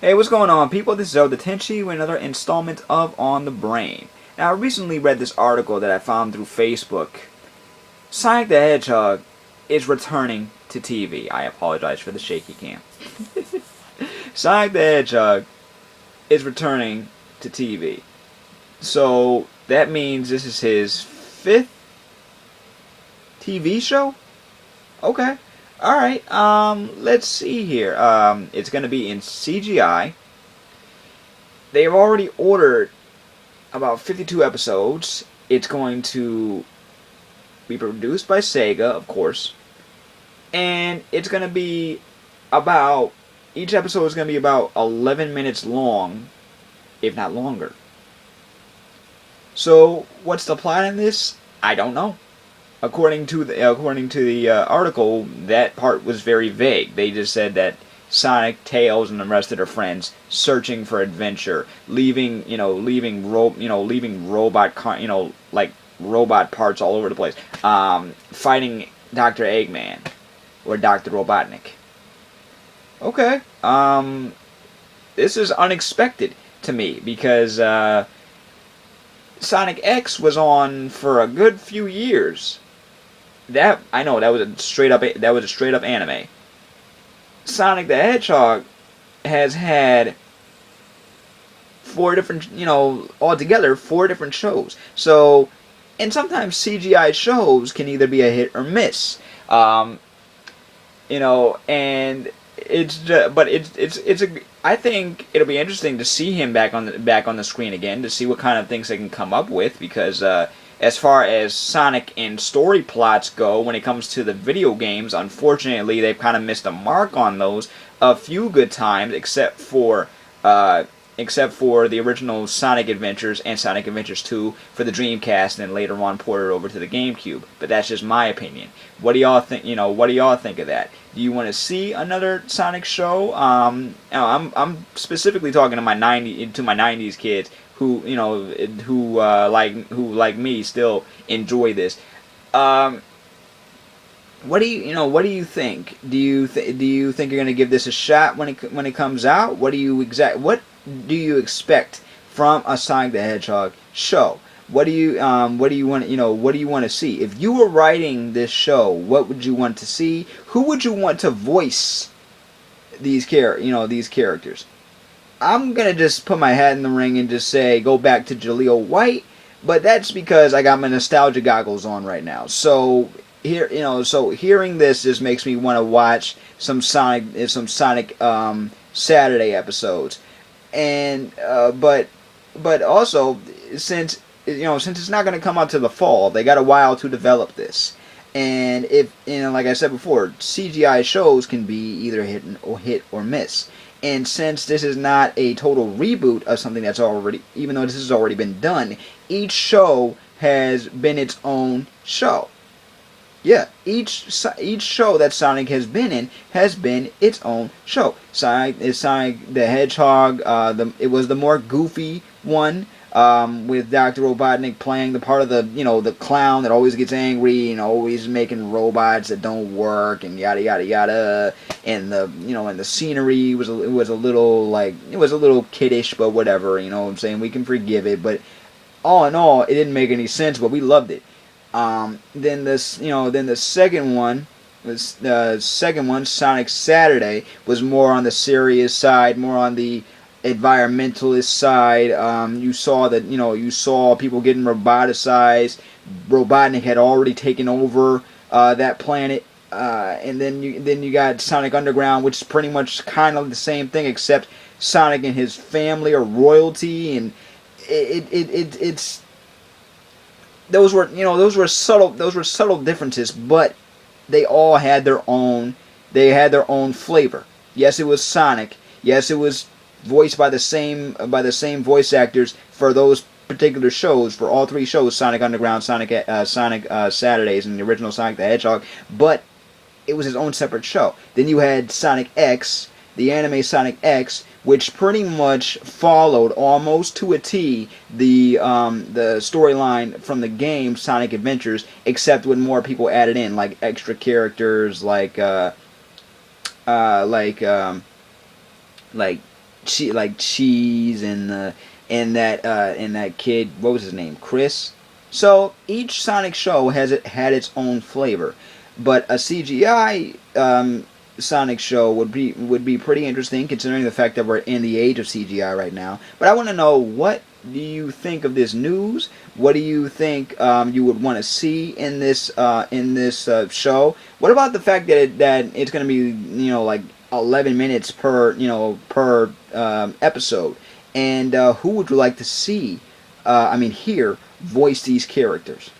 Hey, what's going on, people? This is Zelda Tenchi with another installment of On the Brain. Now, I recently read this article that I found through Facebook. Sonic the Hedgehog is returning to TV. I apologize for the shaky cam. Sonic the Hedgehog is returning to TV. So, that means this is his 5th TV show? Okay. Alright, let's see here. It's going to be in CGI. They've already ordered about 52 episodes. It's going to be produced by Sega, of course. And it's going to be about... Each episode is going to be about 11 minutes long, if not longer. So, what's the plot in this? I don't know. According to the article, that part was very vague. They just said that Sonic, Tails, and the rest of their friends searching for adventure, leaving robot parts all over the place, fighting Dr. Eggman or Dr. Robotnik. Okay, this is unexpected to me because Sonic X was on for a good few years. That I know that was a straight up anime. Sonic the Hedgehog has had 4 different, altogether 4 different shows. So, and sometimes CGI shows can either be a hit or miss. And it's just, but it's a. I think it'll be interesting to see him back on the screen again to see what kind of things they can come up with because. As far as Sonic and story plots go, when it comes to the video games, unfortunately, they've kind of missed the mark on those a few good times, except for the original Sonic Adventures and Sonic Adventures 2 for the Dreamcast, and then later on ported over to the GameCube. But that's just my opinion. What do y'all think? What do y'all think of that? Do you want to see another Sonic show? I'm specifically talking to my 90s kids. Who like me still enjoy this. What do you think? Do you think you're going to give this a shot when it comes out? What do you expect from a Sonic the Hedgehog show? What do you want to see? If you were writing this show, what would you want to see? Who would you want to voice these characters? I'm going to just put my hat in the ring and just say go back to Jaleel White, but that's because I got my nostalgia goggles on right now. So hearing this just makes me want to watch some Sonic Saturday episodes. And but also since it's not going to come out till the fall, they got a while to develop this. And if like I said before, CGI shows can be either hit or miss. And since this is not a total reboot of something that's already, even though this has already been done, each show has been its own show. Yeah, each show that Sonic has been in has been its own show. Sonic the Hedgehog. It was the more goofy one. With Dr. Robotnik playing the part of the clown that always gets angry and always making robots that don't work and yada yada yada, and the scenery was a little kiddish, but whatever, what I'm saying, we can forgive it, but all in all, it didn't make any sense, but we loved it. Then the second one, Sonic Saturday, was more on the serious side, more on the environmentalist side. You saw people getting roboticized. Robotnik had already taken over that planet, and then you got Sonic Underground, which is pretty much kind of the same thing, except Sonic and his family are royalty, and it's those were subtle differences, but they all had their own flavor. Yes, it was Sonic. Yes, it was voiced by the same voice actors for those particular shows, for all 3 shows: Sonic Underground, Sonic Saturdays, and the original Sonic the Hedgehog. But it was his own separate show. Then you had Sonic X, the anime Sonic X, which pretty much followed almost to a T the storyline from the game Sonic Adventures, except with more people added in, like extra characters, like like cheese and that kid, what was his name, Chris. So each Sonic show had its own flavor, but a CGI Sonic show would be pretty interesting, considering the fact that we're in the age of CGI right now. But I want to know, what do you think of this news? What do you think you would want to see in this show? What about the fact that it's going to be, like 11 minutes per episode? And who would you like to see? Hear voice these characters?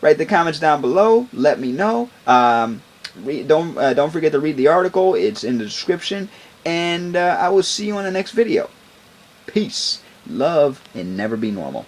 Write the comments down below. Let me know. Don't forget to read the article. It's in the description. And I will see you on the next video. Peace, love, and never be normal.